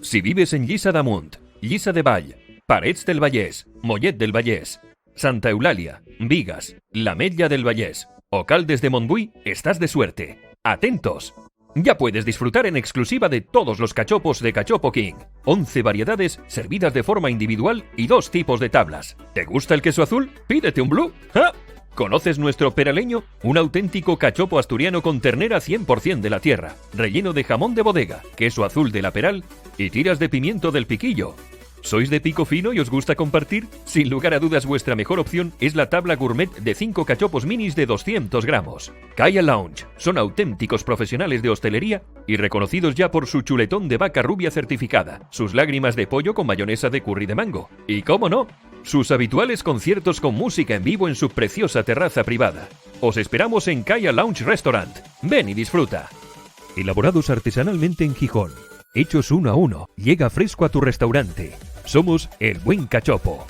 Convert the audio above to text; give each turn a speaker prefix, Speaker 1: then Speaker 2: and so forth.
Speaker 1: Si vives en Lliçà d'Amunt, Lliçà de Vall, Parets del Vallès, Mollet del Vallès, Santa Eulàlia, Bigues, l'Ametlla del Vallès o Caldes de Montbui, estás de suerte. ¡Atentos! Ya puedes disfrutar en exclusiva de todos los cachopos de Cachopo King. 11 variedades servidas de forma individual y 2 tipos de tablas. ¿Te gusta el queso azul? ¡Pídete un blue! ¡Ja! ¿Conoces nuestro peraleño? Un auténtico cachopo asturiano con ternera 100% de la tierra, relleno de jamón de bodega, queso azul de la Peral y tiras de pimiento del Piquillo. ¿Sois de pico fino y os gusta compartir? Sin lugar a dudas, vuestra mejor opción es la tabla gourmet de 5 cachopos minis de 200 gramos. Kaya Lounge son auténticos profesionales de hostelería y reconocidos ya por su chuletón de vaca rubia certificada, sus lágrimas de pollo con mayonesa de curry de mango y, cómo no, sus habituales conciertos con música en vivo en su preciosa terraza privada. Os esperamos en Kaya Lounge Restaurant. Ven y disfruta. Elaborados artesanalmente en Gijón, hechos uno a uno, llega fresco a tu restaurante. Somos El Buen Cachopo.